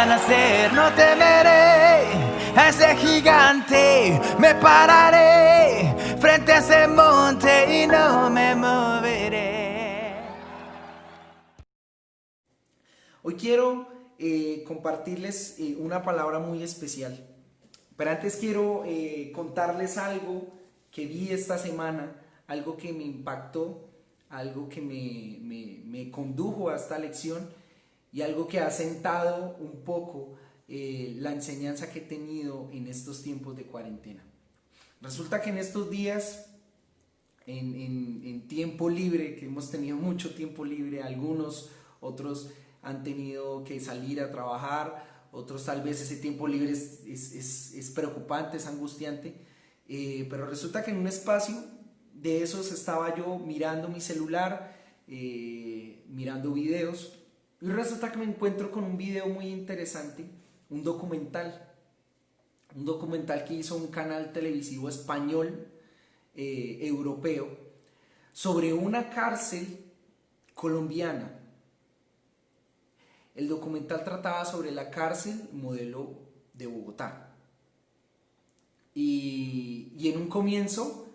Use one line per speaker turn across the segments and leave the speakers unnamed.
nacer, no temeré a ese gigante, me pararé frente a ese monte y no me moveré.
Hoy quiero compartirles una palabra muy especial, pero antes quiero contarles algo que vi esta semana, algo que me impactó, algo que me condujo a esta lección y algo que ha sentado un poco la enseñanza que he tenido en estos tiempos de cuarentena. Resulta que en estos días, en tiempo libre, que hemos tenido mucho tiempo libre, otros han tenido que salir a trabajar, otros tal vez ese tiempo libre es preocupante, es angustiante, pero resulta que en un espacio de esos estaba yo mirando mi celular, mirando videos, y resulta que me encuentro con un video muy interesante, un documental que hizo un canal televisivo español, europeo, sobre una cárcel colombiana. El documental trataba sobre la cárcel modelo de Bogotá. Y en un comienzo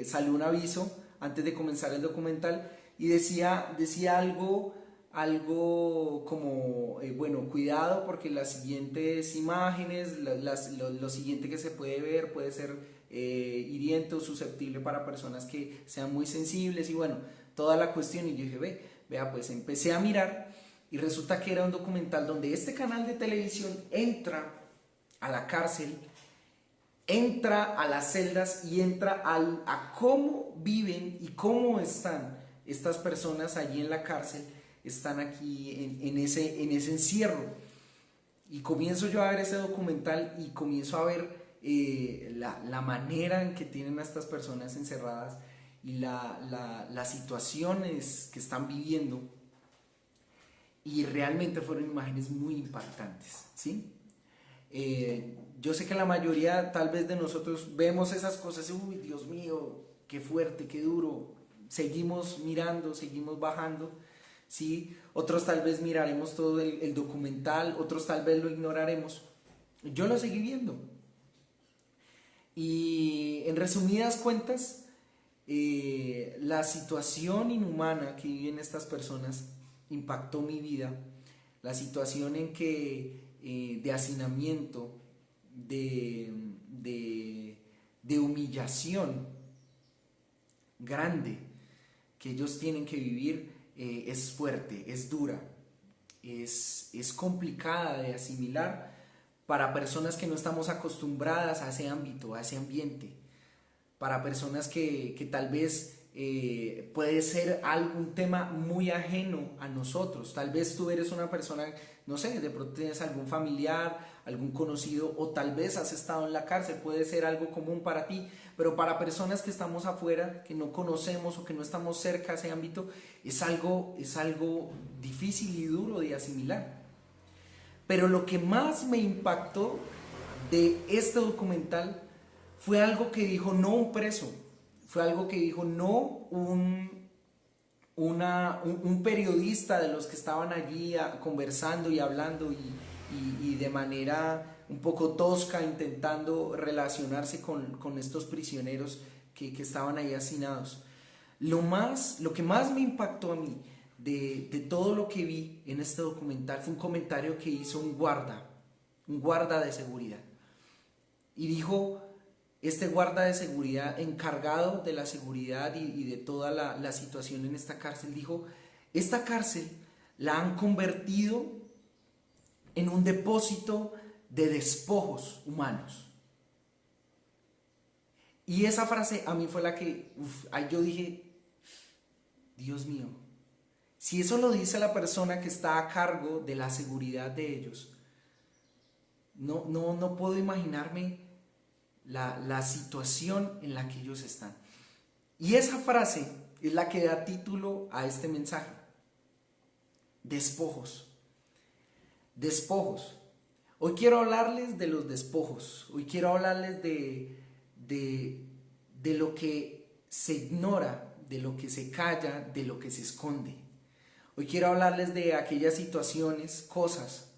salió un aviso antes de comenzar el documental y decía algo como, bueno, cuidado porque las siguientes imágenes, lo siguiente que se puede ver puede ser hiriente o susceptible para personas que sean muy sensibles y bueno, toda la cuestión. Y yo dije, vea, pues empecé a mirar y resulta que era un documental donde este canal de televisión entra a la cárcel, entra a las celdas y entra a cómo viven y cómo están estas personas allí en la cárcel, están aquí en ese encierro. Y comienzo yo a ver ese documental y comienzo a ver la manera en que tienen a estas personas encerradas y las situaciones que están viviendo. Y realmente fueron imágenes muy impactantes, ¿sí? Yo sé que la mayoría tal vez de nosotros vemos esas cosas, uy, Dios mío, qué fuerte, qué duro, seguimos mirando, seguimos bajando, ¿sí? Otros tal vez miraremos todo el documental, otros tal vez lo ignoraremos. Yo lo seguí viendo. Y en resumidas cuentas, la situación inhumana que viven estas personas impactó mi vida, la situación en que de hacinamiento, de humillación grande que ellos tienen que vivir, es fuerte, es dura, es complicada de asimilar para personas que no estamos acostumbradas a ese ámbito, a ese ambiente, para personas que tal vez puede ser algún tema muy ajeno a nosotros. Tal vez tú eres una persona, no sé, de pronto tienes algún familiar, algún conocido, o tal vez has estado en la cárcel, puede ser algo común para ti, pero para personas que estamos afuera, que no conocemos o que no estamos cerca de ese ámbito, es algo difícil y duro de asimilar. Pero lo que más me impactó de este documental fue algo que dijo no un preso, fue algo que dijo no un periodista de los que estaban allí conversando y hablando y de manera un poco tosca intentando relacionarse con estos prisioneros que estaban ahí hacinados. Lo que más me impactó a mí de todo lo que vi en este documental fue un comentario que hizo un guarda de seguridad. Y dijo, este guarda de seguridad encargado de la seguridad y de toda la situación en esta cárcel, dijo, esta cárcel la han convertido en un depósito de despojos humanos. Y esa frase a mí fue la que, yo dije, Dios mío, si eso lo dice la persona que está a cargo de la seguridad de ellos, no puedo imaginarme la situación en la que ellos están. Y esa frase es la que da título a este mensaje. Despojos. Despojos. Hoy quiero hablarles de los despojos. Hoy quiero hablarles de lo que se ignora, de lo que se calla, de lo que se esconde. Hoy quiero hablarles de aquellas situaciones, cosas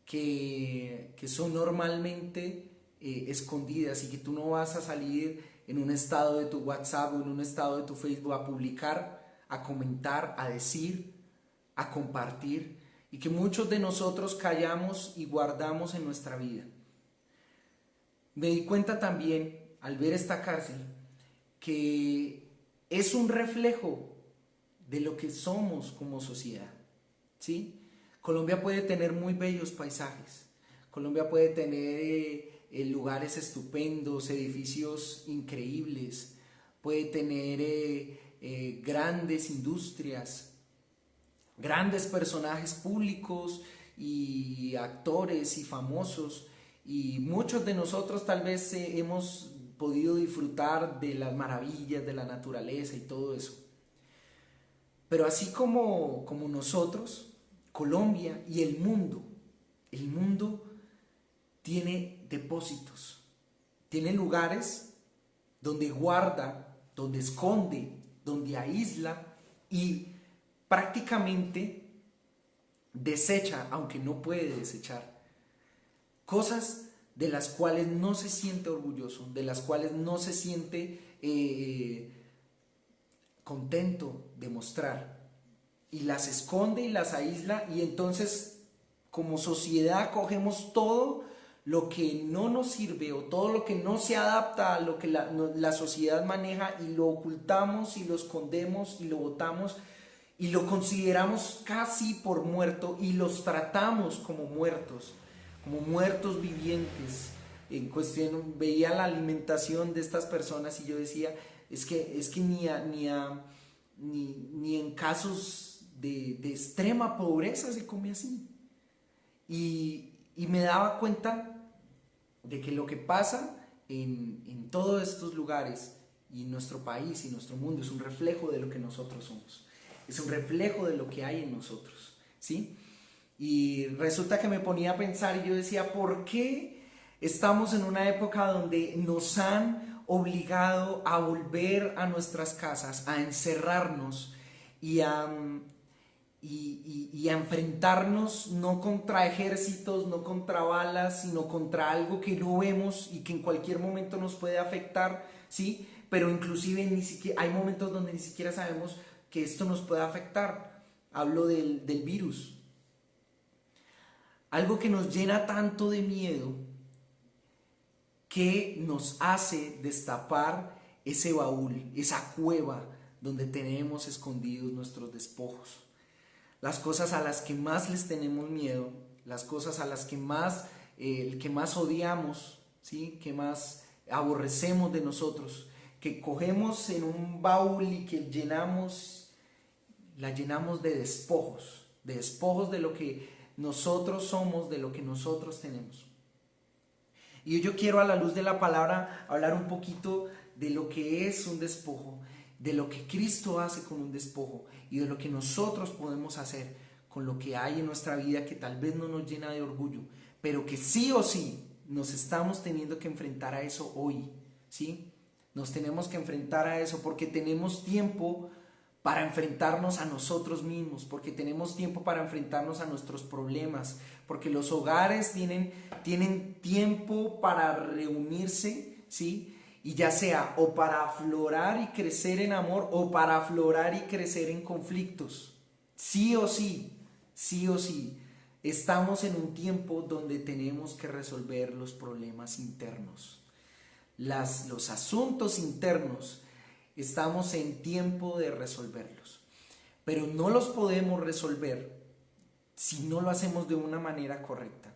que son normalmente escondidas y que tú no vas a salir en un estado de tu WhatsApp o en un estado de tu Facebook a publicar, a comentar, a decir, a compartir, y que muchos de nosotros callamos y guardamos en nuestra vida. Me di cuenta también al ver esta cárcel que es un reflejo de lo que somos como sociedad, ¿sí? Colombia puede tener muy bellos paisajes, Colombia puede tener lugares estupendos, edificios increíbles, puede tener grandes industrias, grandes personajes públicos y actores y famosos, y muchos de nosotros tal vez hemos podido disfrutar de las maravillas de la naturaleza y todo eso. Pero así como nosotros, Colombia y el mundo tiene depósitos, tiene lugares donde guarda, donde esconde, donde aísla y prácticamente desecha, aunque no puede desechar, cosas de las cuales no se siente orgulloso, de las cuales no se siente contento de mostrar, y las esconde y las aísla, y entonces como sociedad cogemos todo lo que no nos sirve o todo lo que no se adapta a lo que la sociedad maneja, y lo ocultamos y lo escondemos y lo botamos y lo consideramos casi por muerto y los tratamos como muertos vivientes. En cuestión, veía la alimentación de estas personas y yo decía, es que ni en casos de extrema pobreza se come así. Y me daba cuenta de que lo que pasa en todos estos lugares y en nuestro país y nuestro mundo es un reflejo de lo que nosotros somos, es un reflejo de lo que hay en nosotros, ¿sí? Y resulta que me ponía a pensar y yo decía, ¿por qué estamos en una época donde nos han obligado a volver a nuestras casas, a encerrarnos y a enfrentarnos no contra ejércitos, no contra balas, sino contra algo que no vemos y que en cualquier momento nos puede afectar, ¿sí? Pero inclusive hay momentos donde ni siquiera sabemos que esto nos puede afectar? Hablo del virus. Algo que nos llena tanto de miedo que nos hace destapar ese baúl, esa cueva donde tenemos escondidos nuestros despojos. Las cosas a las que más les tenemos miedo, las cosas a las que más odiamos, ¿sí? Que más aborrecemos de nosotros, que cogemos en un baúl y que la llenamos de despojos de lo que nosotros somos, de lo que nosotros tenemos. Y yo quiero, a la luz de la palabra, hablar un poquito de lo que es un despojo, de lo que Cristo hace con un despojo y de lo que nosotros podemos hacer con lo que hay en nuestra vida, que tal vez no nos llena de orgullo, pero que sí o sí nos estamos teniendo que enfrentar a eso hoy, ¿sí? Nos tenemos que enfrentar a eso porque tenemos tiempo para enfrentarnos a nosotros mismos, porque tenemos tiempo para enfrentarnos a nuestros problemas, porque los hogares tienen tiempo para reunirse, ¿sí? Y ya sea o para aflorar y crecer en amor o para aflorar y crecer en conflictos. Sí o sí, estamos en un tiempo donde tenemos que resolver los problemas internos. Los asuntos internos, estamos en tiempo de resolverlos, pero no los podemos resolver si no lo hacemos de una manera correcta.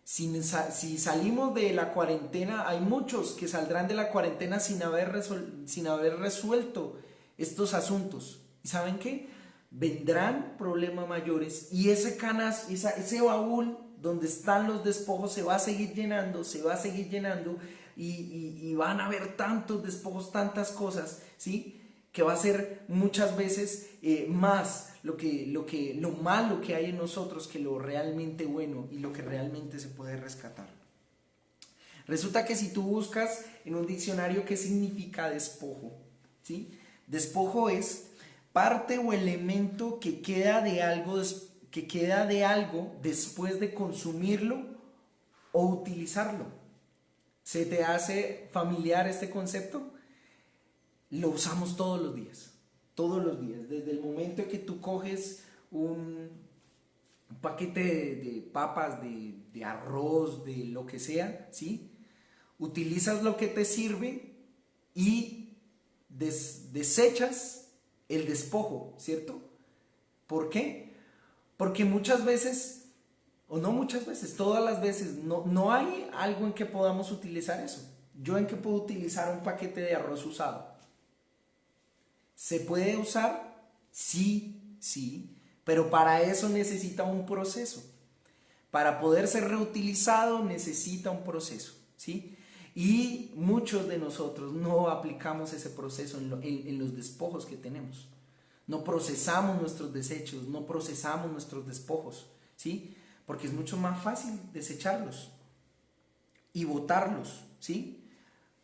Si salimos de la cuarentena, hay muchos que saldrán de la cuarentena sin haber resuelto estos asuntos. ¿Y saben qué? Vendrán problemas mayores y ese baúl donde están los despojos se va a seguir llenando y van a haber tantos despojos, tantas cosas, ¿sí? Que va a ser muchas veces más lo malo que hay en nosotros que lo realmente bueno y lo que realmente se puede rescatar. Resulta que si tú buscas en un diccionario qué significa despojo, ¿sí? Despojo es parte o elemento que queda de algo que queda de algo después de consumirlo o utilizarlo. ¿Se te hace familiar este concepto? Lo usamos todos los días, desde el momento en que tú coges un paquete de papas, de arroz, de lo que sea, ¿sí? Utilizas lo que te sirve y desechas el despojo, ¿cierto? ¿Por qué? Porque muchas veces, o no muchas veces, todas las veces, no hay algo en que podamos utilizar eso. ¿Yo en qué puedo utilizar un paquete de arroz usado? ¿Se puede usar? Sí, sí, pero para eso necesita un proceso. Para poder ser reutilizado necesita un proceso, ¿sí? Y muchos de nosotros no aplicamos ese proceso en los despojos que tenemos. No procesamos nuestros desechos, no procesamos nuestros despojos, ¿sí? Porque es mucho más fácil desecharlos y botarlos, ¿sí?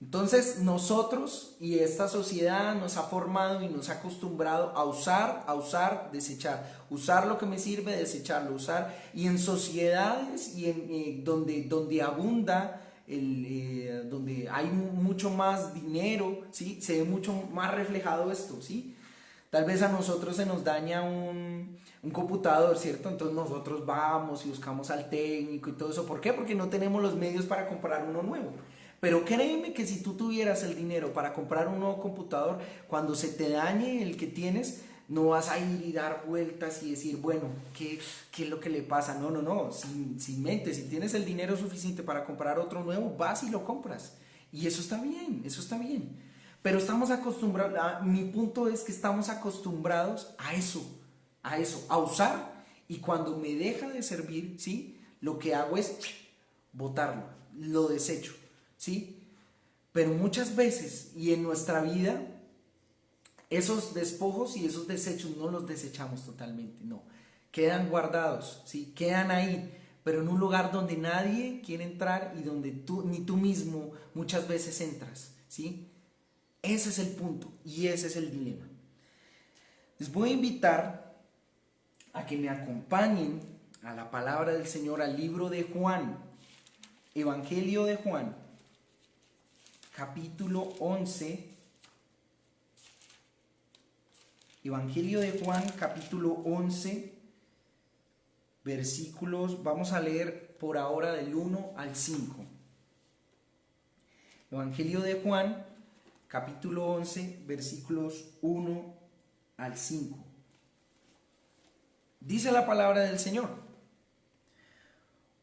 Entonces nosotros y esta sociedad nos ha formado y nos ha acostumbrado a usar, desechar, usar lo que me sirve, desecharlo, usar, y en sociedades y donde abunda, donde hay mucho más dinero, ¿sí? Se ve mucho más reflejado esto, ¿sí? Tal vez a nosotros se nos daña un computador, ¿cierto? Entonces nosotros vamos y buscamos al técnico y todo eso. ¿Por qué? Porque no tenemos los medios para comprar uno nuevo. Pero créeme que si tú tuvieras el dinero para comprar un nuevo computador, cuando se te dañe el que tienes, no vas a ir y dar vueltas y decir, bueno, ¿qué es lo que le pasa? No, sin mente, si tienes el dinero suficiente para comprar otro nuevo, vas y lo compras. Y eso está bien, eso está bien. Pero estamos acostumbrados, mi punto es que estamos acostumbrados a eso, a usar, y cuando me deja de servir, ¿sí? Lo que hago es botarlo, lo desecho, ¿sí? Pero muchas veces y en nuestra vida esos despojos y esos desechos no los desechamos totalmente, no, quedan guardados, ¿sí? Quedan ahí, pero en un lugar donde nadie quiere entrar y donde ni tú mismo muchas veces entras, ¿sí? Ese es el punto y ese es el dilema. Les voy a invitar a que me acompañen a la palabra del Señor, al libro de Juan, Evangelio de Juan, capítulo 11. Evangelio de Juan, capítulo 11, versículos, vamos a leer por ahora del 1 al 5. Evangelio de Juan, capítulo 11, versículos 1 al 5. Dice la palabra del Señor: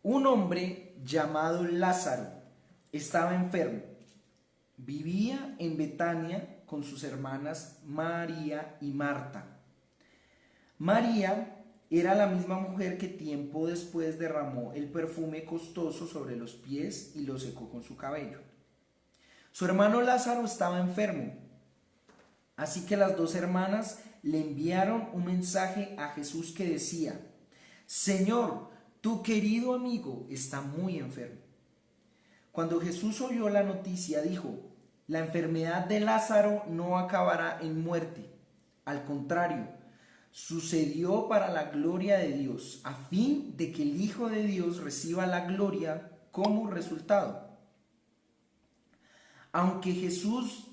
un hombre llamado Lázaro estaba enfermo. Vivía en Betania con sus hermanas María y Marta. María era la misma mujer que tiempo después derramó el perfume costoso sobre los pies y lo secó con su cabello. Su hermano Lázaro estaba enfermo, así que las dos hermanas le enviaron un mensaje a Jesús que decía: Señor, tu querido amigo está muy enfermo. Cuando Jesús oyó la noticia, dijo: la enfermedad de Lázaro no acabará en muerte. Al contrario, sucedió para la gloria de Dios, a fin de que el Hijo de Dios reciba la gloria como resultado. Aunque Jesús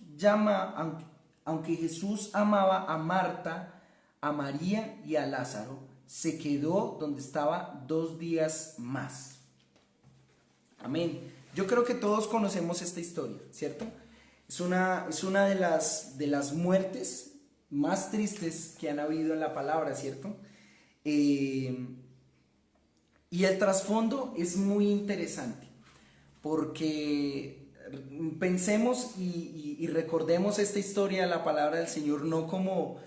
amaba a Marta, a María y a Lázaro, se quedó donde estaba 2 días más. Amén. Yo creo que todos conocemos esta historia, ¿cierto? Es una de las muertes más tristes que han habido en la palabra, ¿cierto? Y el trasfondo es muy interesante, porque pensemos y recordemos esta historia de la palabra del Señor no como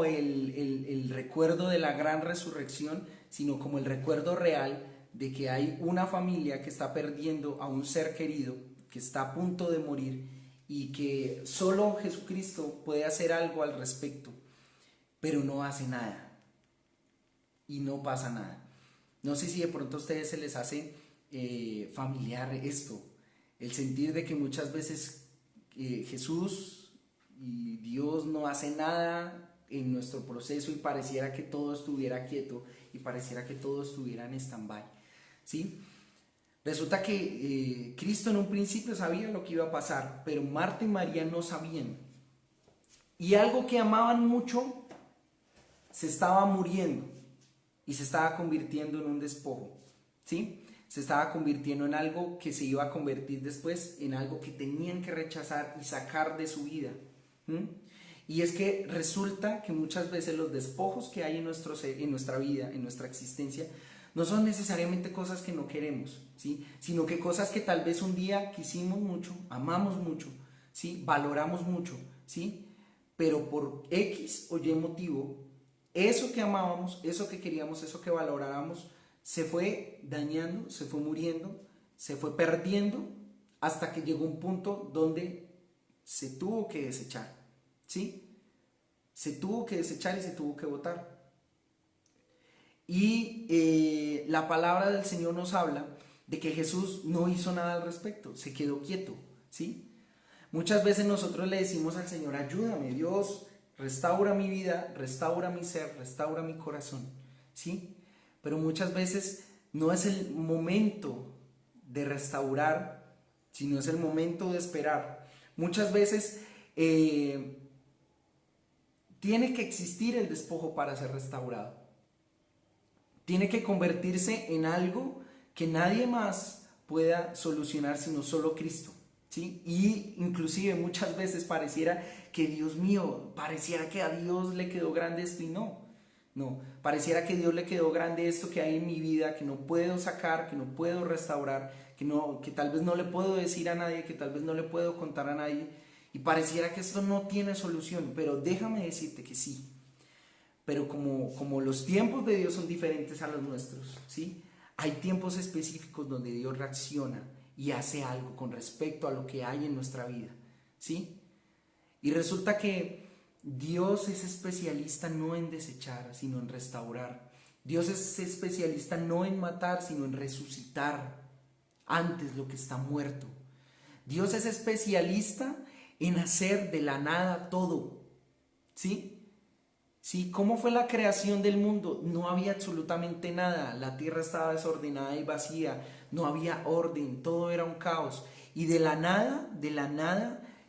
el recuerdo de la gran resurrección, sino como el recuerdo real de que hay una familia que está perdiendo a un ser querido, que está a punto de morir, y que solo Jesucristo puede hacer algo al respecto, pero no hace nada y no pasa nada. No sé si de pronto a ustedes se les hace familiar esto, el sentir de que muchas veces Jesús y Dios no hace nada, en nuestro proceso y pareciera que todo estuviera quieto y pareciera que todo estuviera en stand-by, ¿sí? Resulta que Cristo en un principio sabía lo que iba a pasar, pero Marta y María no sabían. Y algo que amaban mucho se estaba muriendo y se estaba convirtiendo en un despojo, ¿sí? Se estaba convirtiendo en algo que se iba a convertir después en algo que tenían que rechazar y sacar de su vida. Y es que resulta que muchas veces los despojos que hay en nuestra vida, en nuestra existencia, no son necesariamente cosas que no queremos, ¿sí? Sino que cosas que tal vez un día quisimos mucho, amamos mucho, ¿sí? Valoramos mucho, ¿sí? Pero por X o Y motivo, eso que amábamos, eso que queríamos, eso que valorábamos, se fue dañando, se fue muriendo, se fue perdiendo, hasta que llegó un punto donde se tuvo que desechar, ¿sí? Se tuvo que desechar y se tuvo que botar. Y la palabra del Señor nos habla de que Jesús no hizo nada al respecto, se quedó quieto, ¿sí? Muchas veces nosotros le decimos al Señor, ayúdame, Dios, restaura mi vida, restaura mi ser, restaura mi corazón, ¿sí? Pero muchas veces no es el momento de restaurar, sino es el momento de esperar. Muchas veces tiene que existir el despojo para ser restaurado. Tiene que convertirse en algo que nadie más pueda solucionar sino solo Cristo, ¿sí? Y inclusive muchas veces pareciera que Dios mío, pareciera que a Dios le quedó grande esto y no, pareciera que a Dios le quedó grande esto que hay en mi vida, que no puedo sacar, que no puedo restaurar, que tal vez no le puedo decir a nadie, que tal vez no le puedo contar a nadie, y pareciera que esto no tiene solución, pero déjame decirte que sí. Pero como los tiempos de Dios son diferentes a los nuestros, ¿sí? Hay tiempos específicos donde Dios reacciona y hace algo con respecto a lo que hay en nuestra vida, ¿sí? Y resulta que Dios es especialista no en desechar, sino en restaurar. Dios es especialista no en matar, sino en resucitar antes lo que está muerto. Dios es especialista en hacer de la nada todo, ¿sí? ¿Sí? ¿Cómo fue la creación del mundo? No había absolutamente nada, la tierra estaba desordenada y vacía, no había orden, todo era un caos. Y de la nada,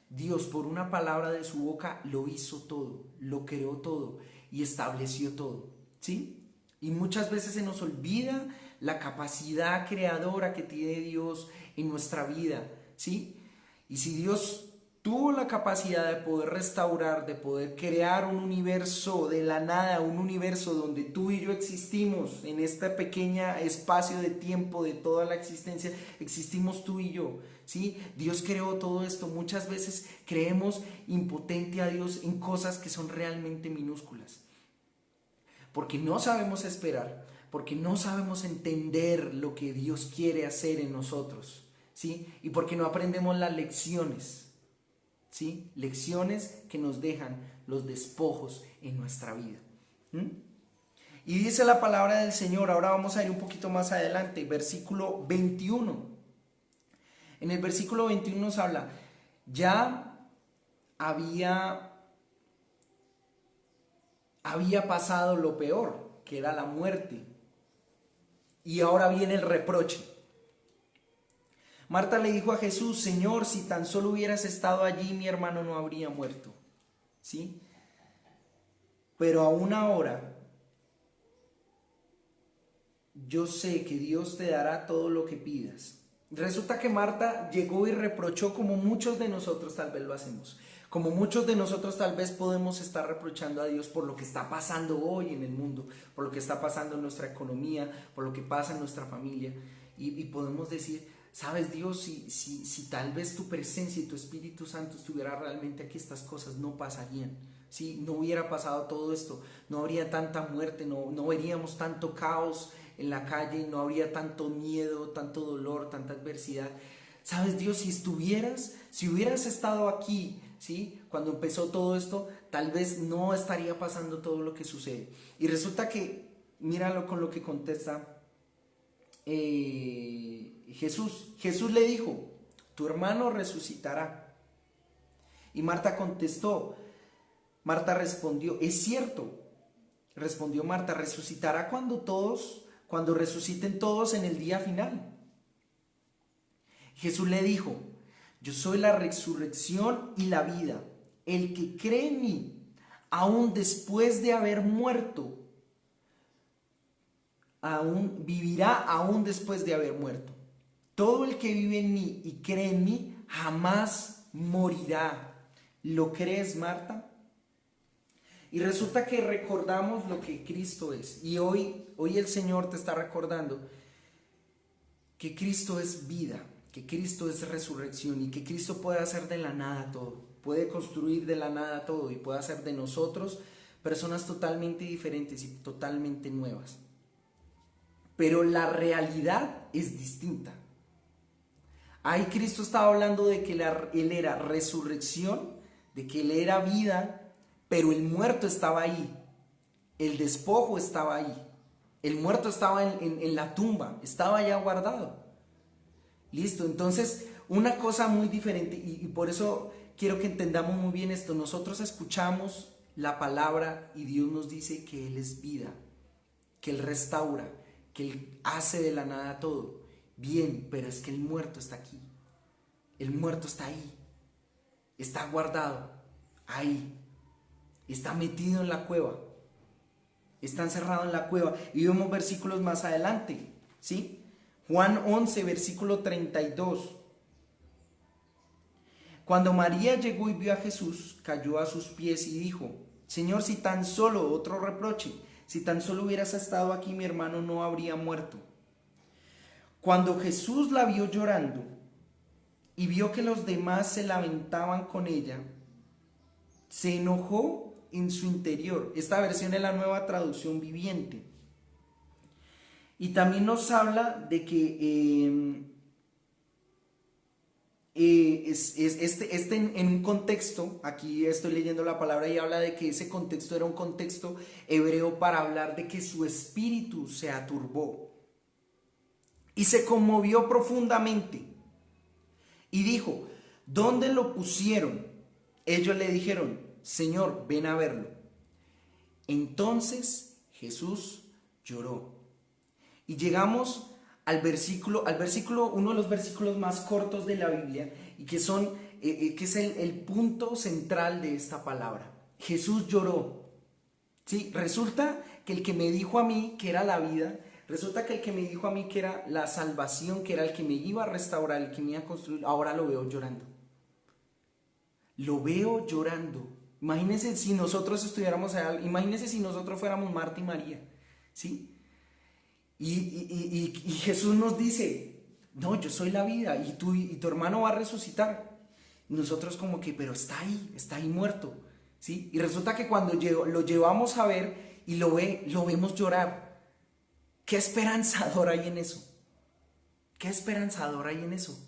Dios por una palabra de su boca lo hizo todo, lo creó todo y estableció todo, ¿sí? Y muchas veces se nos olvida la capacidad creadora que tiene Dios en nuestra vida, ¿sí? Y si Dios tuvo la capacidad de poder restaurar, de poder crear un universo de la nada, un universo donde tú y yo existimos, en este pequeño espacio de tiempo de toda la existencia, existimos tú y yo, ¿sí? Dios creó todo esto. Muchas veces creemos impotente a Dios en cosas que son realmente minúsculas, porque no sabemos esperar, porque no sabemos entender lo que Dios quiere hacer en nosotros, ¿sí? Y porque no aprendemos las lecciones, ¿sí? Lecciones que nos dejan los despojos en nuestra vida. Y dice la palabra del Señor, ahora vamos a ir un poquito más adelante, versículo 21. En el versículo 21 nos habla, ya había pasado lo peor, que era la muerte, y ahora viene el reproche. Marta le dijo a Jesús, Señor, si tan solo hubieras estado allí, mi hermano no habría muerto, ¿sí? Pero aún ahora, yo sé que Dios te dará todo lo que pidas. Resulta que Marta llegó y reprochó como muchos de nosotros tal vez lo hacemos. Como muchos de nosotros tal vez podemos estar reprochando a Dios por lo que está pasando hoy en el mundo, por lo que está pasando en nuestra economía, por lo que pasa en nuestra familia. Y podemos decir, sabes Dios, si tal vez tu presencia y tu Espíritu Santo estuviera realmente aquí, estas cosas no pasarían, ¿sí? No hubiera pasado todo esto, no habría tanta muerte, no veríamos tanto caos en la calle, no habría tanto miedo, tanto dolor, tanta adversidad. Sabes Dios, si hubieras estado aquí, ¿sí? Cuando empezó todo esto, tal vez no estaría pasando todo lo que sucede. Y resulta que, míralo con lo que contesta Jesús. Jesús le dijo, tu hermano resucitará. Y Marta contestó, Marta respondió, es cierto, respondió Marta, resucitará cuando resuciten todos en el día final. Jesús le dijo, yo soy la resurrección y la vida. El que cree en mí, aún después de haber muerto, aún vivirá aún después de haber muerto. Todo el que vive en mí y cree en mí jamás morirá. ¿Lo crees, Marta? Y resulta que recordamos lo que Cristo es. Y hoy el Señor te está recordando que Cristo es vida, que Cristo es resurrección y que Cristo puede hacer de la nada todo. Puede construir de la nada todo y puede hacer de nosotros personas totalmente diferentes y totalmente nuevas. Pero la realidad es distinta. Ahí Cristo estaba hablando de que Él era resurrección, de que Él era vida, pero el muerto estaba ahí, el despojo estaba ahí, el muerto estaba en la tumba, estaba ya guardado. Listo, entonces una cosa muy diferente y por eso quiero que entendamos muy bien esto. Nosotros escuchamos la palabra y Dios nos dice que Él es vida, que Él restaura, que Él hace de la nada todo. Bien, pero es que el muerto está aquí, el muerto está ahí, está guardado ahí, está metido en la cueva, está encerrado en la cueva. Y vemos versículos más adelante, ¿sí? Juan 11, versículo 32. Cuando María llegó y vio a Jesús, cayó a sus pies y dijo, Señor, si tan solo, otro reproche, si tan solo hubieras estado aquí, mi hermano no habría muerto. Cuando Jesús la vio llorando y vio que los demás se lamentaban con ella, se enojó en su interior. Esta versión es la Nueva Traducción Viviente. Y también nos habla de que en un contexto, aquí estoy leyendo la palabra y habla de que ese contexto era un contexto hebreo para hablar de que su espíritu se aturbó y se conmovió profundamente y dijo, ¿dónde lo pusieron? Ellos le dijeron, Señor, ven a verlo. Entonces Jesús lloró. Y llegamos al versículo, uno de los versículos más cortos de la Biblia y que es el punto central de esta palabra. Jesús lloró. ¿Sí? Resulta que el que me dijo a mí que era la vida, resulta que el que me dijo a mí que era la salvación, que era el que me iba a restaurar, el que me iba a construir, ahora lo veo llorando. Lo veo llorando. Imagínense si nosotros estuviéramos allá, imagínense si nosotros fuéramos Marta y María, ¿sí? Y Jesús nos dice, no, yo soy la vida y tu hermano va a resucitar. Y nosotros como que, pero está ahí muerto, ¿sí? Y resulta que cuando lo llevamos a ver y lo vemos llorar. ¿Qué esperanzador hay en eso? ¿Qué esperanzador hay en eso?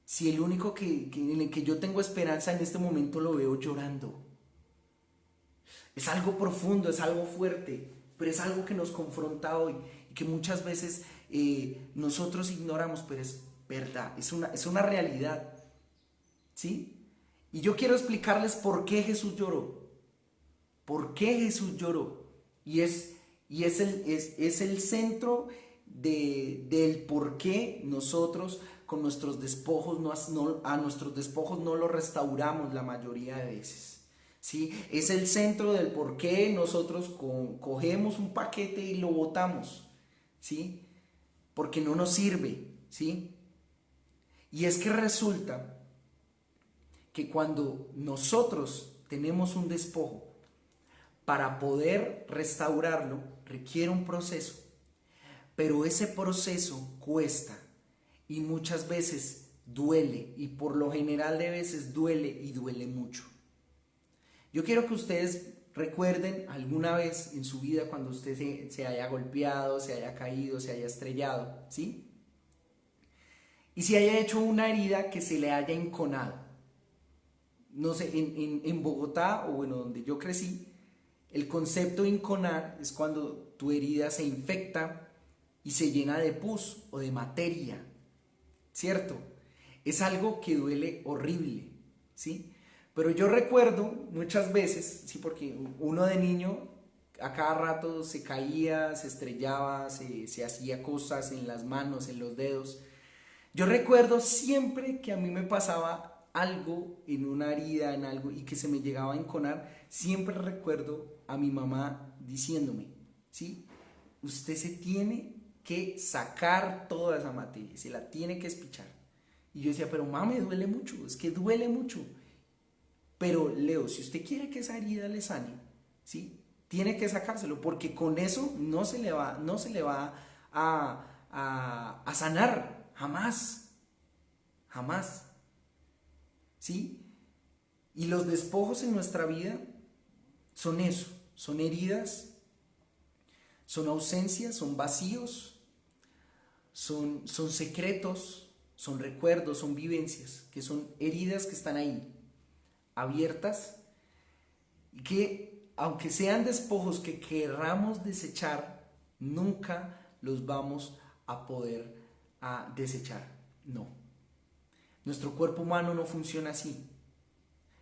Si el único en el que yo tengo esperanza en este momento lo veo llorando. Es algo profundo, es algo fuerte, pero es algo que nos confronta hoy y que muchas veces nosotros ignoramos, pero es verdad, es una realidad, ¿sí? Y yo quiero explicarles por qué Jesús lloró. ¿Por qué Jesús lloró? Y es el centro del por qué nosotros con nuestros despojos a nuestros despojos no los restauramos la mayoría de veces, ¿sí? Es el centro del por qué nosotros cogemos un paquete y lo botamos, ¿sí? Porque no nos sirve, ¿sí? Y es que resulta que cuando nosotros tenemos un despojo, para poder restaurarlo requiere un proceso, pero ese proceso cuesta y muchas veces duele, y por lo general de veces duele y duele mucho. Yo quiero que ustedes recuerden alguna vez en su vida cuando usted se haya golpeado, se haya caído, se haya estrellado, ¿sí? Y se haya hecho una herida que se le haya enconado. No sé, en Bogotá, o bueno, donde yo crecí, el concepto de enconar es cuando tu herida se infecta y se llena de pus o de materia, ¿cierto? Es algo que duele horrible, ¿sí? Pero yo recuerdo muchas veces, sí, porque uno de niño a cada rato se caía, se estrellaba, se hacía cosas en las manos, en los dedos. Yo recuerdo siempre que a mí me pasaba algo en una herida, en algo, y que se me llegaba a enconar, siempre recuerdo a mi mamá diciéndome, ¿sí? Usted se tiene que sacar toda esa materia, se la tiene que espichar. Y yo decía, pero mamá, me duele mucho, es que duele mucho. Pero Leo, si usted quiere que esa herida le sane, ¿sí? Tiene que sacárselo, porque con eso no se le va a sanar, jamás, jamás, ¿sí? Y los despojos en nuestra vida son eso, son heridas, son ausencias, son vacíos, son secretos, son recuerdos, son vivencias, que son heridas que están ahí, abiertas, y que aunque sean despojos que querramos desechar, nunca los vamos a poder desechar. No. Nuestro cuerpo humano no funciona así.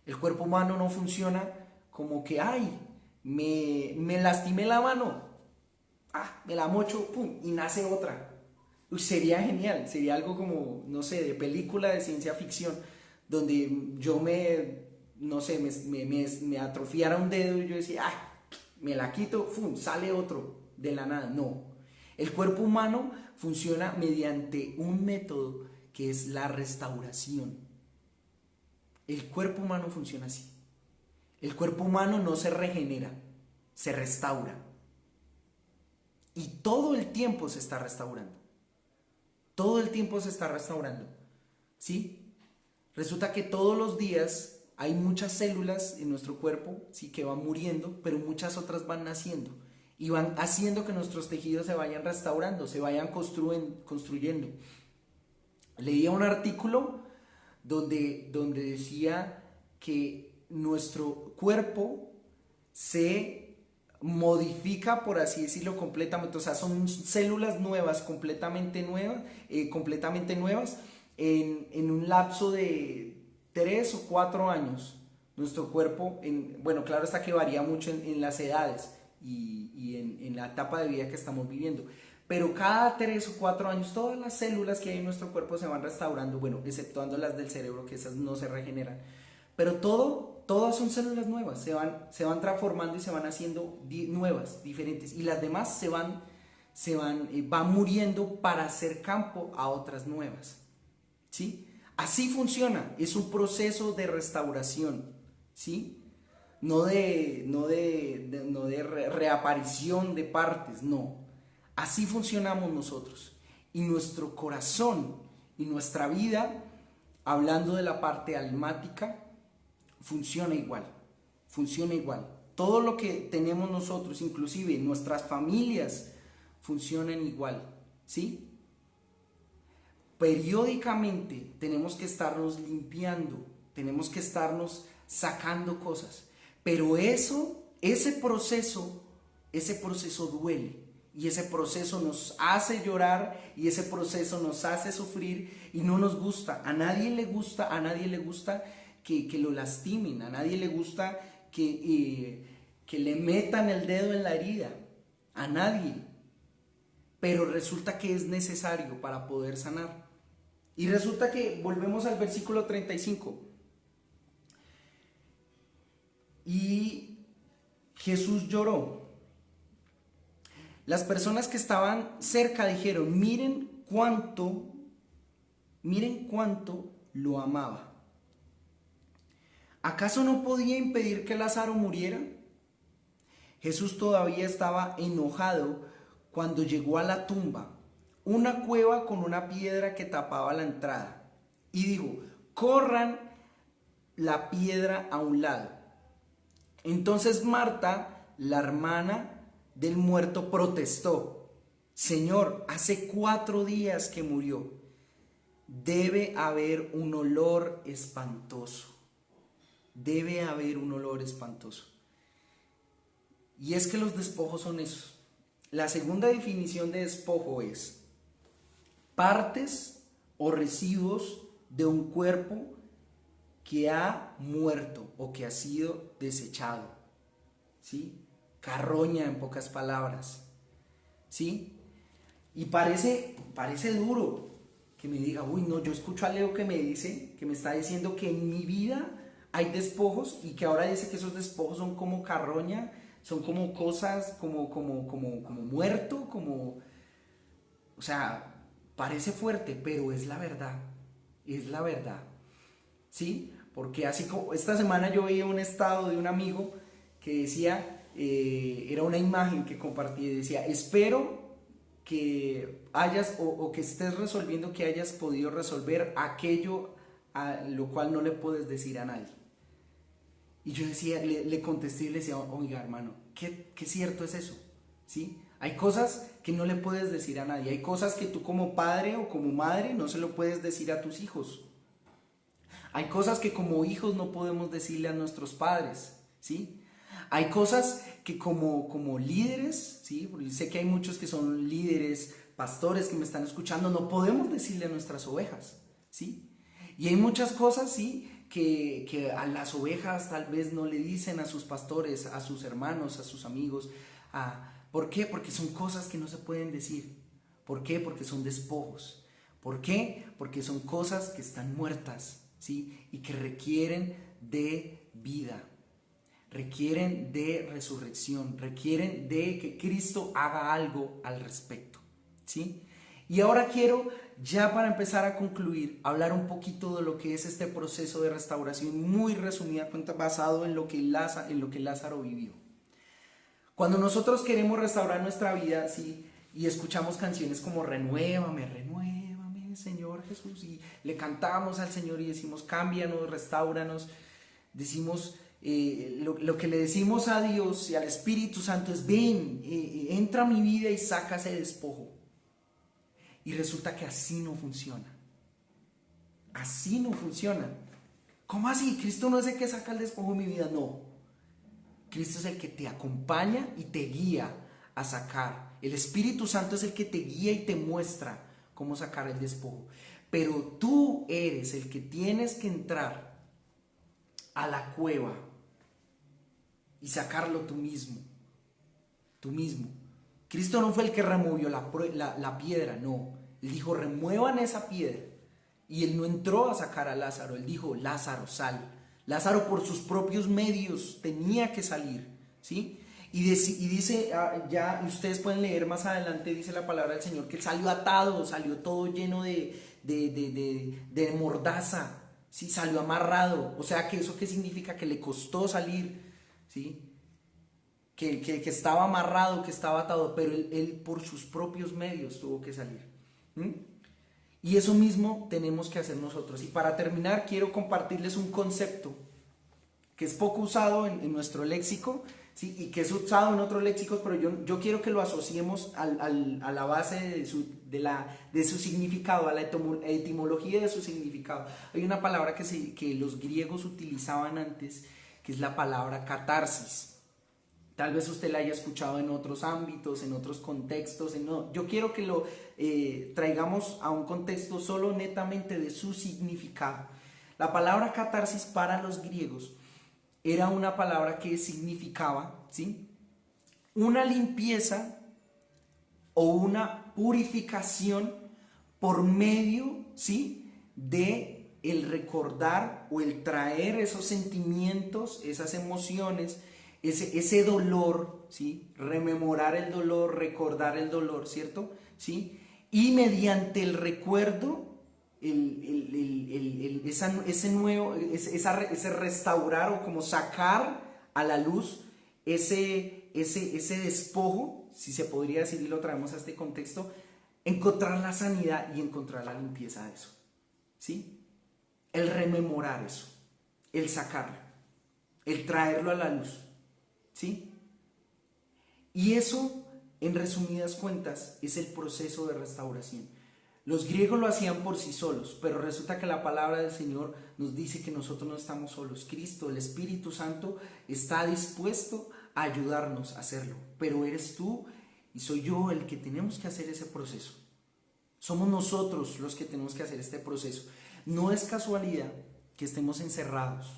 El cuerpo humano no funciona como que, ay, me lastimé la mano, me la mocho, pum, y nace otra. Uy, sería genial, sería algo como, no sé, de película de ciencia ficción, donde yo no sé, me atrofiara un dedo y yo decía, me la quito, ¡fum!, sale otro de la nada. No, el cuerpo humano funciona mediante un método que es la restauración. El cuerpo humano funciona así. El cuerpo humano no se regenera, se restaura. Y todo el tiempo se está restaurando. Todo el tiempo se está restaurando. ¿Sí? Resulta que todos los días hay muchas células en nuestro cuerpo, sí, que van muriendo, pero muchas otras van naciendo y van haciendo que nuestros tejidos se vayan restaurando, se vayan construyendo. Leía un artículo donde decía que nuestro cuerpo se modifica, por así decirlo, completamente, o sea, son células nuevas, completamente nuevas, en un lapso de 3 o 4 años. Nuestro cuerpo, bueno, claro está que varía mucho en las edades y en la etapa de vida que estamos viviendo, pero cada 3 o 4 años todas las células que hay en nuestro cuerpo se van restaurando, bueno, exceptuando las del cerebro, que esas no se regeneran, pero todas son células nuevas, se van transformando y se van haciendo nuevas, diferentes, y las demás van muriendo para hacer campo a otras nuevas, ¿sí? Así funciona, es un proceso de restauración, ¿sí? No de reaparición de partes, no. Así funcionamos nosotros. Y nuestro corazón y nuestra vida, hablando de la parte almática, funciona igual, funciona igual. Todo lo que tenemos nosotros, inclusive nuestras familias, funcionan igual, ¿sí? Periódicamente tenemos que estarnos limpiando, tenemos que estarnos sacando cosas, pero ese proceso duele, y ese proceso nos hace llorar, y ese proceso nos hace sufrir, y no nos gusta. A nadie le gusta que lo lastimen, a nadie le gusta que le metan el dedo en la herida, a nadie, pero resulta que es necesario para poder sanar. Y resulta que volvemos al versículo 35. Y Jesús lloró. Las personas que estaban cerca dijeron, miren cuánto lo amaba. ¿Acaso no podía impedir que Lázaro muriera? Jesús todavía estaba enojado cuando llegó a la tumba, una cueva con una piedra que tapaba la entrada, y dijo, corran la piedra a un lado. Entonces Marta, la hermana del muerto, protestó, Señor, hace 4 días que murió, debe haber un olor espantoso, debe haber un olor espantoso. Y es que los despojos son esos. La segunda definición de despojo es partes o residuos de un cuerpo que ha muerto o que ha sido desechado, ¿sí? Carroña, en pocas palabras, ¿sí? Y parece duro que me diga, uy, no, yo escucho a Leo que me dice, que me está diciendo que en mi vida hay despojos y que ahora dice que esos despojos son como carroña, son como cosas, como muerto, como, o sea, parece fuerte, pero es la verdad, ¿sí? Porque así como esta semana yo veía un estado de un amigo que decía, era una imagen que compartí y decía, espero que hayas o que estés resolviendo, que hayas podido resolver aquello a lo cual no le puedes decir a nadie. Y yo decía, le contesté y le decía, oiga hermano, ¿qué cierto es eso? ¿Sí? Hay cosas que no le puedes decir a nadie, hay cosas que tú como padre o como madre no se lo puedes decir a tus hijos. Hay cosas que como hijos no podemos decirle a nuestros padres, ¿sí? Hay cosas que como líderes, ¿sí? Porque sé que hay muchos que son líderes, pastores que me están escuchando, no podemos decirle a nuestras ovejas, ¿sí? Y hay muchas cosas, ¿sí? Que a las ovejas tal vez no le dicen a sus pastores, a sus hermanos, a sus amigos. ¿Por qué? Porque son cosas que no se pueden decir. ¿Por qué? Porque son despojos. ¿Por qué? Porque son cosas que están muertas, ¿sí? Y que requieren de vida, requieren de resurrección, requieren de que Cristo haga algo al respecto, ¿sí? Y ahora quiero, ya para empezar a concluir, hablar un poquito de lo que es este proceso de restauración, muy resumida cuenta, basado en lo que Lázaro vivió. Cuando nosotros queremos restaurar nuestra vida, ¿sí? Y escuchamos canciones como Renuévame, renuévame, Señor Jesús, y le cantamos al Señor y decimos, cámbianos, restauranos, decimos, lo que le decimos a Dios y al Espíritu Santo es, ven, entra a mi vida y saca ese despojo. Y resulta que así no funciona. Así no funciona. ¿Cómo así? Cristo no es el que saca el despojo de mi vida. No. Cristo es el que te acompaña y te guía a sacar. El Espíritu Santo es el que te guía y te muestra cómo sacar el despojo. Pero tú eres el que tienes que entrar a la cueva y sacarlo tú mismo. Tú mismo. Cristo no fue el que removió la piedra, no. Él dijo, remuevan esa piedra. Y él no entró a sacar a Lázaro, él dijo, Lázaro, sal. Lázaro por sus propios medios tenía que salir, ¿sí? Y dice, ya ustedes pueden leer más adelante, dice la palabra del Señor, que él salió atado, salió todo lleno de mordaza, ¿sí? Salió amarrado. O sea, que ¿eso qué significa? Que le costó salir, ¿sí? Que estaba amarrado, que estaba atado, pero él por sus propios medios tuvo que salir. Y eso mismo tenemos que hacer nosotros. Y para terminar, quiero compartirles un concepto que es poco usado en nuestro léxico, ¿sí? Y que es usado en otros léxicos, pero yo quiero que lo asociemos a la base de su significado, a la etimología de su significado. Hay una palabra que los griegos utilizaban antes, que es la palabra catarsis. Tal vez usted la haya escuchado en otros ámbitos, en otros contextos. Yo quiero que lo traigamos a un contexto solo netamente de su significado. La palabra catarsis para los griegos era una palabra que significaba, ¿sí?, una limpieza o una purificación por medio, ¿sí?, de el recordar o el traer esos sentimientos, esas emociones, ese dolor, ¿sí?, rememorar el dolor, recordar el dolor, ¿cierto? ¿Sí? Y mediante el recuerdo, ese restaurar o como sacar a la luz ese despojo, si se podría decir, y lo traemos a este contexto, encontrar la sanidad y encontrar la limpieza de eso, ¿sí? El rememorar eso, el sacarlo, el traerlo a la luz, ¿sí? Y eso, en resumidas cuentas, es el proceso de restauración. Los griegos lo hacían por sí solos, pero resulta que la palabra del Señor nos dice que nosotros no estamos solos. Cristo, el Espíritu Santo, está dispuesto a ayudarnos a hacerlo, pero eres tú y soy yo el que tenemos que hacer ese proceso. Somos nosotros los que tenemos que hacer este proceso. No es casualidad que estemos encerrados,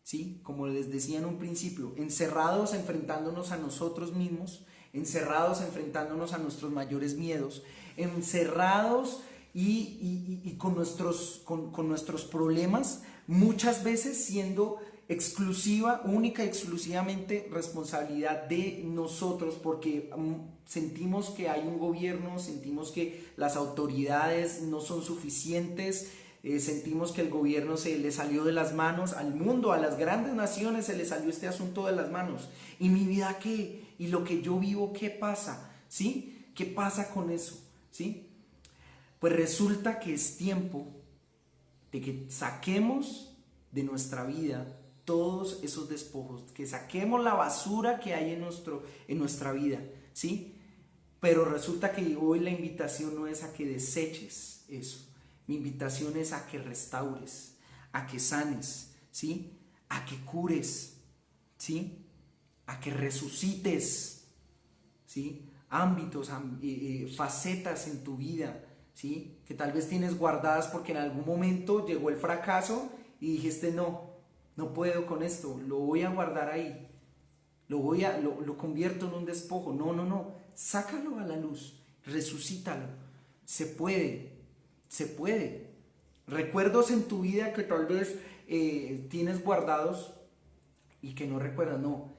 ¿sí? Como les decía en un principio, encerrados enfrentándonos a nosotros mismos, encerrados enfrentándonos a nuestros mayores miedos, encerrados y con nuestros problemas, muchas veces siendo única y exclusivamente responsabilidad de nosotros, porque sentimos que hay un gobierno, sentimos que las autoridades no son suficientes, sentimos que el gobierno se le salió de las manos, al mundo, a las grandes naciones se le salió este asunto de las manos. ¿Y mi vida qué? ¿Y lo que yo vivo qué pasa? ¿Sí? ¿Qué pasa con eso? ¿Sí? Pues resulta que es tiempo de que saquemos de nuestra vida todos esos despojos, que saquemos la basura que hay en nuestra vida, ¿sí? Pero resulta que hoy la invitación no es a que deseches eso. Mi invitación es a que restaures, a que sanes, ¿sí? A que cures, ¿sí? A que resucites, ¿sí? Ámbitos, facetas en tu vida, ¿sí? Que tal vez tienes guardadas porque en algún momento llegó el fracaso y dijiste no puedo con esto, lo voy a guardar ahí, lo convierto en un despojo. No, sácalo a la luz, resucítalo, se puede. Recuerdos en tu vida que tal vez tienes guardados y que no recuerdas, no.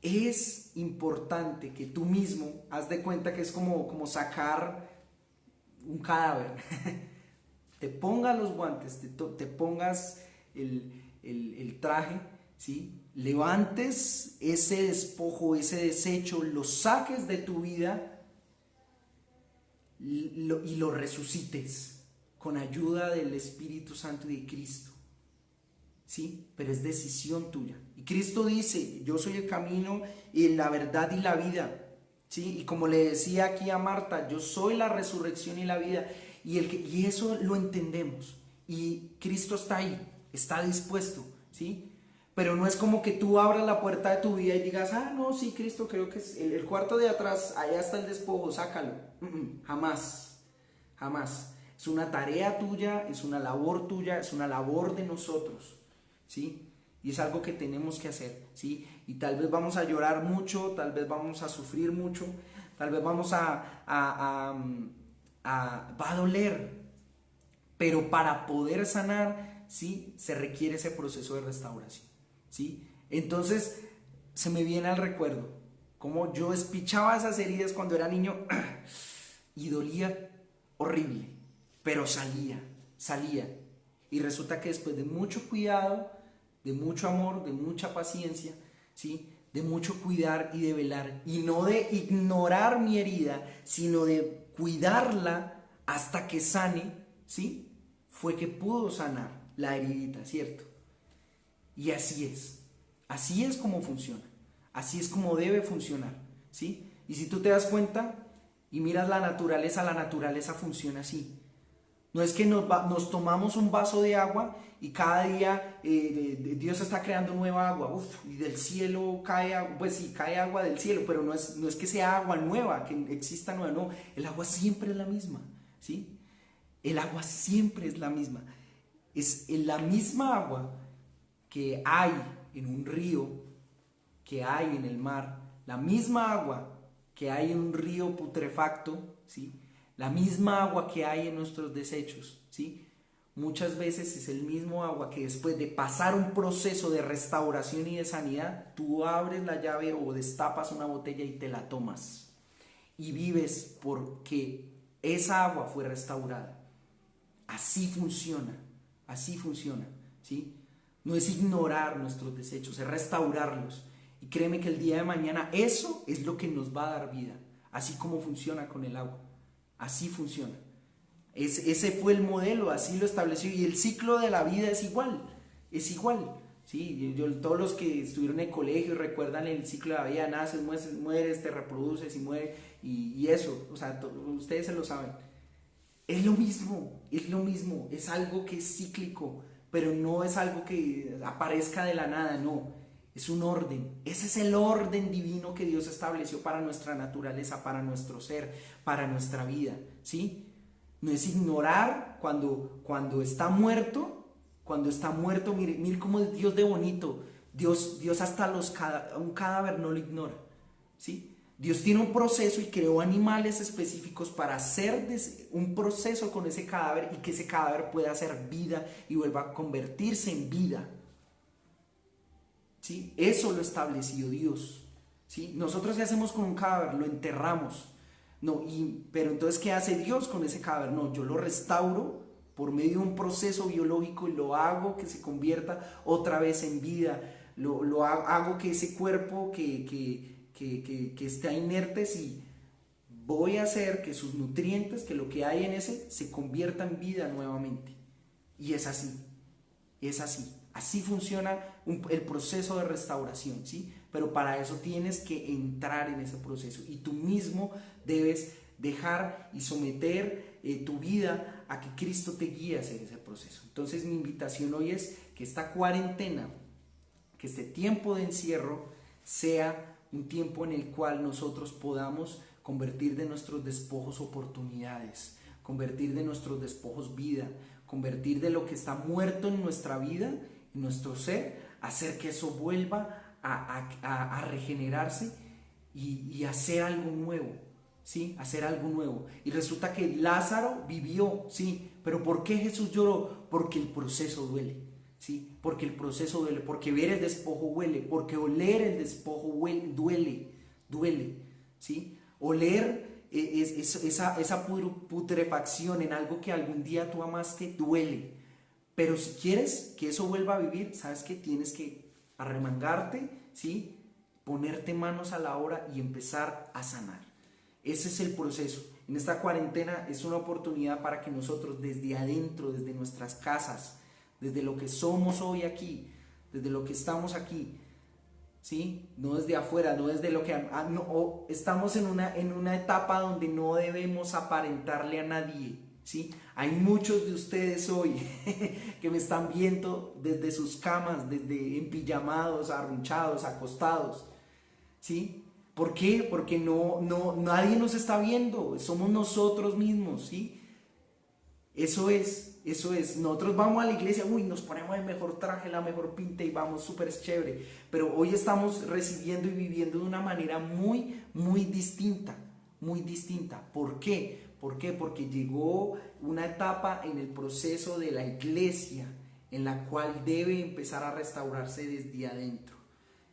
Es importante que tú mismo, haz de cuenta que es como sacar un cadáver. Te pongas los guantes, te pongas el traje, ¿sí? Levantes ese despojo, ese desecho, lo saques de tu vida y lo resucites con ayuda del Espíritu Santo y de Cristo, ¿sí? Pero es decisión tuya. Y Cristo dice, yo soy el camino y la verdad y la vida, ¿sí? Y como le decía aquí a Marta, yo soy la resurrección y la vida. Y eso lo entendemos. Y Cristo está ahí, está dispuesto, ¿sí? Pero no es como que tú abras la puerta de tu vida y digas, no, sí, Cristo, creo que es el cuarto de atrás, allá está el despojo, sácalo. Jamás. Es una tarea tuya, es una labor tuya, es una labor de nosotros, ¿sí? Y es algo que tenemos que hacer, ¿sí? Y tal vez vamos a llorar mucho, tal vez vamos a sufrir mucho, tal vez va a doler, pero para poder sanar, ¿sí? Se requiere ese proceso de restauración, ¿sí? Entonces se me viene al recuerdo como yo espichaba esas heridas cuando era niño y dolía horrible, pero salía. Y resulta que después de mucho cuidado, de mucho amor, de mucha paciencia, ¿sí? De mucho cuidar y de velar, y no de ignorar mi herida, sino de cuidarla hasta que sane, ¿sí? Fue que pudo sanar la heridita, ¿cierto? Y así es como funciona, así es como debe funcionar, ¿sí? Y si tú te das cuenta y miras la naturaleza funciona así. No es que nos tomamos un vaso de agua y cada día Dios está creando nueva agua, y del cielo cae agua, pues sí, cae agua del cielo, pero no es que sea agua nueva, que exista nueva, no, el agua siempre es la misma, ¿sí? El agua siempre es la misma, es la misma agua que hay en un río, que hay en el mar, la misma agua que hay en un río putrefacto, ¿sí? La misma agua que hay en nuestros desechos, ¿sí? Muchas veces es el mismo agua que después de pasar un proceso de restauración y de sanidad, tú abres la llave o destapas una botella y te la tomas. Y vives porque esa agua fue restaurada. Así funciona, ¿sí? No es ignorar nuestros desechos, es restaurarlos. Y créeme que el día de mañana eso es lo que nos va a dar vida, así como funciona con el agua. Así funciona. Ese fue el modelo, así lo estableció. Y el ciclo de la vida es igual. ¿Sí? Todos los que estuvieron en el colegio recuerdan el ciclo de la vida: naces, mueres, te reproduces y mueres. Y eso, o sea, ustedes se lo saben. Es lo mismo. Es algo que es cíclico, pero no es algo que aparezca de la nada, no. Es un orden. Ese es el orden divino que Dios estableció para nuestra naturaleza, para nuestro ser, para nuestra vida, ¿sí? No es ignorar cuando está muerto, Cuando está muerto, mire cómo es Dios de bonito. Dios hasta un cadáver no lo ignora, ¿sí? Dios tiene un proceso y creó animales específicos para hacer un proceso con ese cadáver y que ese cadáver pueda hacer vida y vuelva a convertirse en vida, ¿sí? Eso lo estableció Dios, ¿sí? Nosotros, ¿qué hacemos con un cadáver? Lo enterramos. No, pero entonces, ¿qué hace Dios con ese cadáver? No, yo lo restauro por medio de un proceso biológico y lo hago que se convierta otra vez en vida. Hago que ese cuerpo que está inerte, y voy a hacer que sus nutrientes, que lo que hay en ese, se convierta en vida nuevamente. Y es así funciona el proceso de restauración, ¿sí? Pero para eso tienes que entrar en ese proceso y tú mismo debes dejar y someter tu vida a que Cristo te guíe a hacer ese proceso. Entonces mi invitación hoy es que esta cuarentena, que este tiempo de encierro sea un tiempo en el cual nosotros podamos convertir de nuestros despojos oportunidades, convertir de nuestros despojos vida, convertir de lo que está muerto en nuestra vida, en nuestro ser, hacer que eso vuelva a regenerarse y hacer algo nuevo, ¿sí? Hacer algo nuevo. Y resulta que Lázaro vivió, sí, pero ¿por qué Jesús lloró? Porque el proceso duele, ¿sí? Porque el proceso duele, porque ver el despojo duele, porque oler el despojo duele, ¿sí? Oler esa putrefacción en algo que algún día tú amaste duele. Pero si quieres que eso vuelva a vivir, sabes que tienes que arremangarte, ¿sí? Ponerte manos a la obra y empezar a sanar. Ese es el proceso. En esta cuarentena es una oportunidad para que nosotros desde adentro, desde nuestras casas, desde lo que somos hoy aquí, desde lo que estamos aquí, ¿sí? No desde afuera, no desde lo que... estamos en una etapa donde no debemos aparentarle a nadie, ¿sí? Hay muchos de ustedes hoy que me están viendo desde sus camas, desde empijamados, arrunchados, acostados, ¿sí? ¿Por qué? Porque nadie nos está viendo, somos nosotros mismos, ¿sí? Eso es. Nosotros vamos a la iglesia, nos ponemos el mejor traje, la mejor pinta y vamos súper chévere. Pero hoy estamos recibiendo y viviendo de una manera muy, muy distinta, muy distinta. ¿Por qué? Porque llegó una etapa en el proceso de la iglesia en la cual debe empezar a restaurarse desde adentro.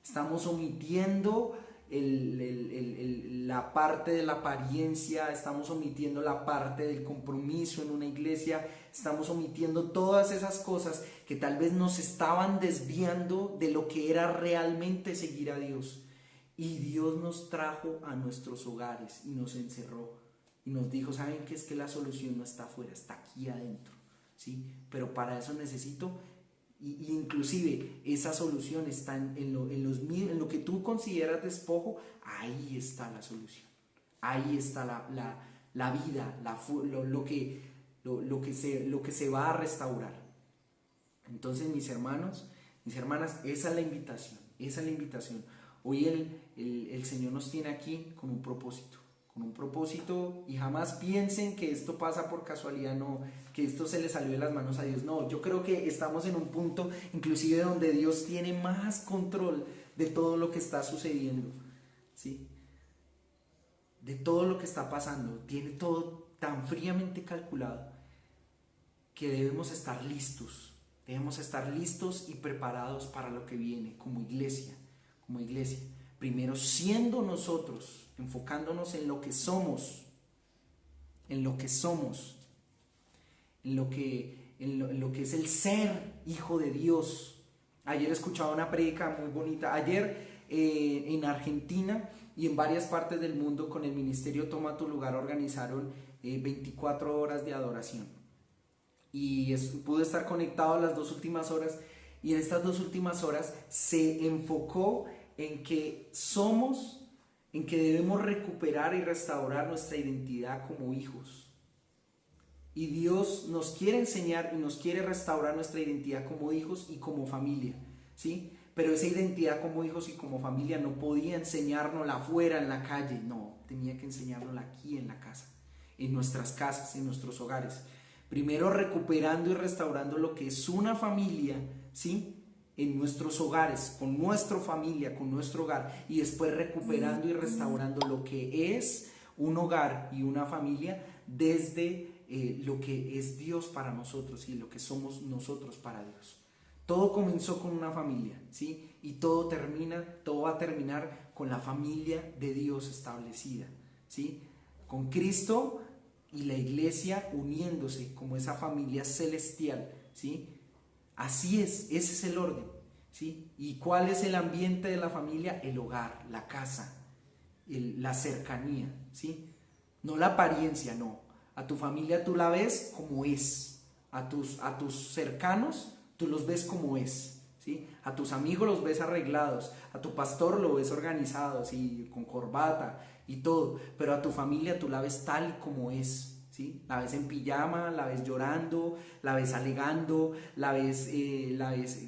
Estamos omitiendo la parte de la apariencia, estamos omitiendo la parte del compromiso en una iglesia, estamos omitiendo todas esas cosas que tal vez nos estaban desviando de lo que era realmente seguir a Dios. Y Dios nos trajo a nuestros hogares y nos encerró y nos dijo, ¿saben qué? Es que la solución no está afuera, está aquí adentro, ¿sí? Pero para eso necesito... Y inclusive esa solución está en lo que tú consideras despojo. Ahí está la solución, ahí está la vida, lo que se va a restaurar. Entonces, mis hermanos, mis hermanas, esa es la invitación. Hoy el Señor nos tiene aquí con un propósito, y jamás piensen que esto pasa por casualidad, no, que esto se le salió de las manos a Dios. No, yo creo que estamos en un punto inclusive donde Dios tiene más control de todo lo que está sucediendo, ¿sí? De todo lo que está pasando, tiene todo tan fríamente calculado que debemos estar listos y preparados para lo que viene como iglesia. Primero siendo nosotros, enfocándonos en lo que somos, en lo que es el ser hijo de Dios. Ayer escuchaba una prédica muy bonita. Ayer en Argentina y en varias partes del mundo con el Ministerio Toma Tu Lugar organizaron 24 horas de adoración. Y pude estar conectado las 2 últimas horas, y en estas 2 últimas horas se enfocó en que debemos recuperar y restaurar nuestra identidad como hijos. Y Dios nos quiere enseñar y nos quiere restaurar nuestra identidad como hijos y como familia, ¿sí? Pero esa identidad como hijos y como familia no podía enseñárnosla afuera en la calle, no, tenía que enseñárnosla aquí en la casa, en nuestras casas, en nuestros hogares. Primero recuperando y restaurando lo que es una familia, ¿sí? En nuestros hogares, con nuestra familia, con nuestro hogar, y después recuperando y restaurando lo que es un hogar y una familia desde lo que es Dios para nosotros y lo que somos nosotros para Dios. Todo comenzó con una familia, ¿sí? Y todo va a terminar con la familia de Dios establecida, ¿sí? Con Cristo y la iglesia uniéndose como esa familia celestial, ¿sí? Así es, ese es el orden, ¿sí? ¿Y cuál es el ambiente de la familia? El hogar, la casa, la cercanía, ¿sí? No la apariencia, no. A tu familia tú la ves como es, a tus cercanos tú los ves como es, ¿sí? A tus amigos los ves arreglados, a tu pastor lo ves organizado, ¿sí? Con corbata y todo, pero a tu familia tú la ves tal y como es, ¿sí? La ves en pijama, la ves llorando, la ves alegando, la ves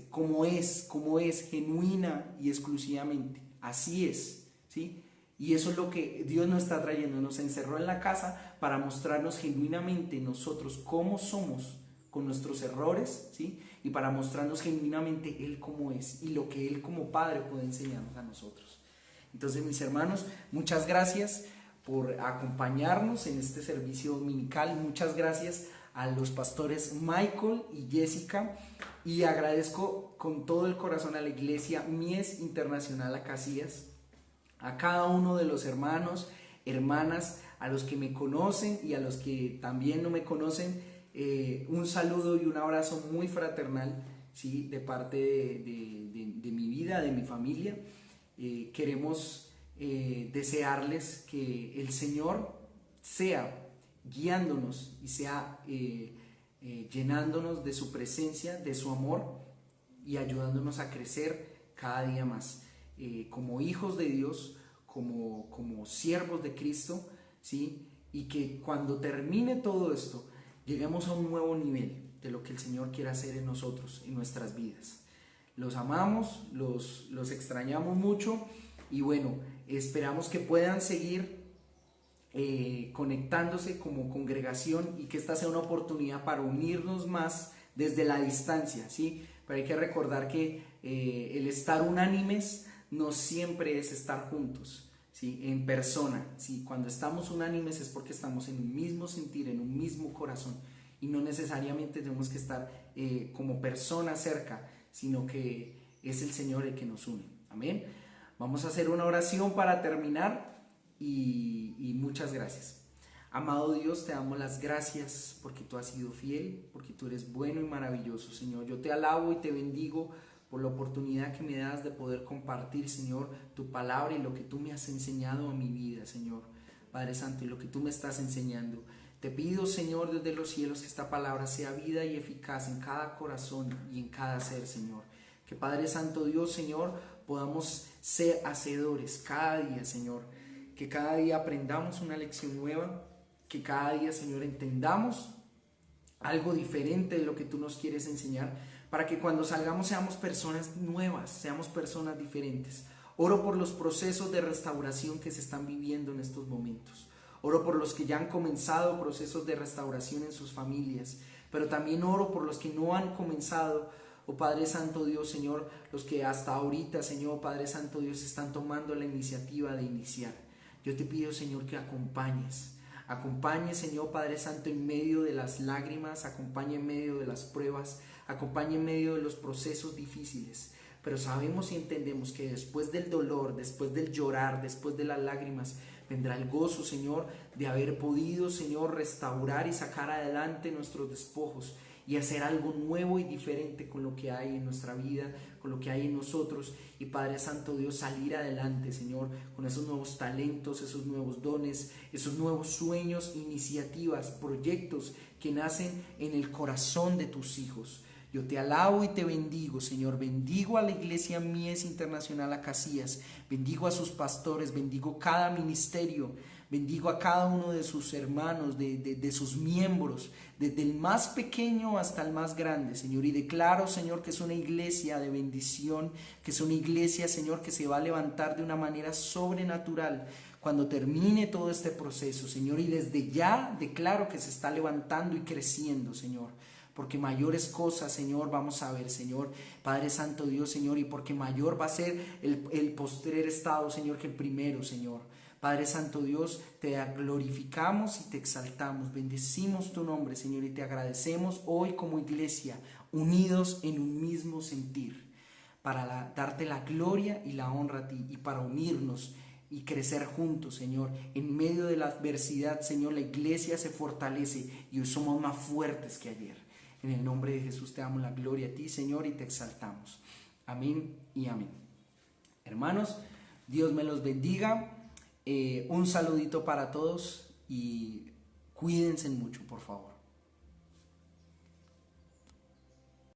como es, genuina y exclusivamente, así es, ¿sí? Y eso es lo que Dios nos está trayendo, nos encerró en la casa para mostrarnos genuinamente nosotros cómo somos con nuestros errores, ¿sí? Y para mostrarnos genuinamente Él cómo es y lo que Él como Padre puede enseñarnos a nosotros. Entonces, mis hermanos, muchas gracias por acompañarnos en este servicio dominical. Muchas gracias a los pastores Michael y Jessica, y agradezco con todo el corazón a la iglesia Mies Internacional Acacias, a cada uno de los hermanos, hermanas, a los que me conocen y a los que también no me conocen. Un saludo y un abrazo muy fraternal, ¿sí? De parte de mi vida, de mi familia. Queremos desearles que el Señor sea guiándonos y sea llenándonos de su presencia, de su amor, y ayudándonos a crecer cada día más como hijos de Dios, como siervos de Cristo, ¿sí? Y que cuando termine todo esto lleguemos a un nuevo nivel de lo que el Señor quiere hacer en nosotros, en nuestras vidas. Los amamos, los extrañamos mucho, y bueno, esperamos que puedan seguir conectándose como congregación, y que esta sea una oportunidad para unirnos más desde la distancia, ¿sí? Pero hay que recordar que el estar unánimes no siempre es estar juntos, ¿sí? En persona, ¿sí? Cuando estamos unánimes es porque estamos en un mismo sentir, en un mismo corazón, y no necesariamente tenemos que estar como personas cerca, sino que es el Señor el que nos une. Amén. Vamos a hacer una oración para terminar, y muchas gracias. Amado Dios, te damos las gracias porque tú has sido fiel, porque tú eres bueno y maravilloso, Señor. Yo te alabo y te bendigo por la oportunidad que me das de poder compartir, Señor, tu palabra y lo que tú me has enseñado a mi vida, Señor. Padre Santo, y lo que tú me estás enseñando. Te pido, Señor, desde los cielos, que esta palabra sea vida y eficaz en cada corazón y en cada ser, Señor. Que Padre Santo Dios, Señor, podamos ser hacedores cada día, Señor. Que cada día aprendamos una lección nueva. Que cada día, Señor, entendamos algo diferente de lo que tú nos quieres enseñar, para que cuando salgamos seamos personas nuevas, seamos personas diferentes. Oro por los procesos de restauración que se están viviendo en estos momentos. Oro por los que ya han comenzado procesos de restauración en sus familias, pero también oro por los que no han comenzado. Oh Padre Santo Dios, Señor, los que hasta ahorita, Señor, Padre Santo Dios, están tomando la iniciativa de iniciar. Yo te pido, Señor, que acompañes, Señor Padre Santo, en medio de las lágrimas, acompañe en medio de las pruebas, acompañe en medio de los procesos difíciles. Pero sabemos y entendemos que después del dolor, después del llorar, después de las lágrimas, vendrá el gozo, Señor, de haber podido, Señor, restaurar y sacar adelante nuestros despojos y hacer algo nuevo y diferente con lo que hay en nuestra vida, con lo que hay en nosotros. Y Padre Santo Dios, salir adelante, Señor, con esos nuevos talentos, esos nuevos dones, esos nuevos sueños, iniciativas, proyectos que nacen en el corazón de tus hijos. Yo te alabo y te bendigo, Señor. Bendigo a la iglesia Mies Internacional Acacias, bendigo a sus pastores, bendigo cada ministerio, bendigo a cada uno de sus hermanos, de sus miembros, desde el más pequeño hasta el más grande, Señor. Y declaro, Señor, que es una iglesia de bendición, que es una iglesia, Señor, que se va a levantar de una manera sobrenatural cuando termine todo este proceso, Señor, y desde ya declaro que se está levantando y creciendo, Señor, porque mayores cosas, Señor, vamos a ver, Señor, Padre Santo Dios, Señor, y porque mayor va a ser el postrer estado, Señor, que el primero, Señor. Padre Santo Dios, te glorificamos y te exaltamos, bendecimos tu nombre, Señor, y te agradecemos hoy como iglesia, unidos en un mismo sentir, para darte la gloria y la honra a ti, y para unirnos y crecer juntos, Señor. En medio de la adversidad, Señor, la iglesia se fortalece y hoy somos más fuertes que ayer. En el nombre de Jesús te damos la gloria a ti, Señor, y te exaltamos. Amén y amén. Hermanos, Dios me los bendiga. Un saludito para todos y cuídense mucho, por favor.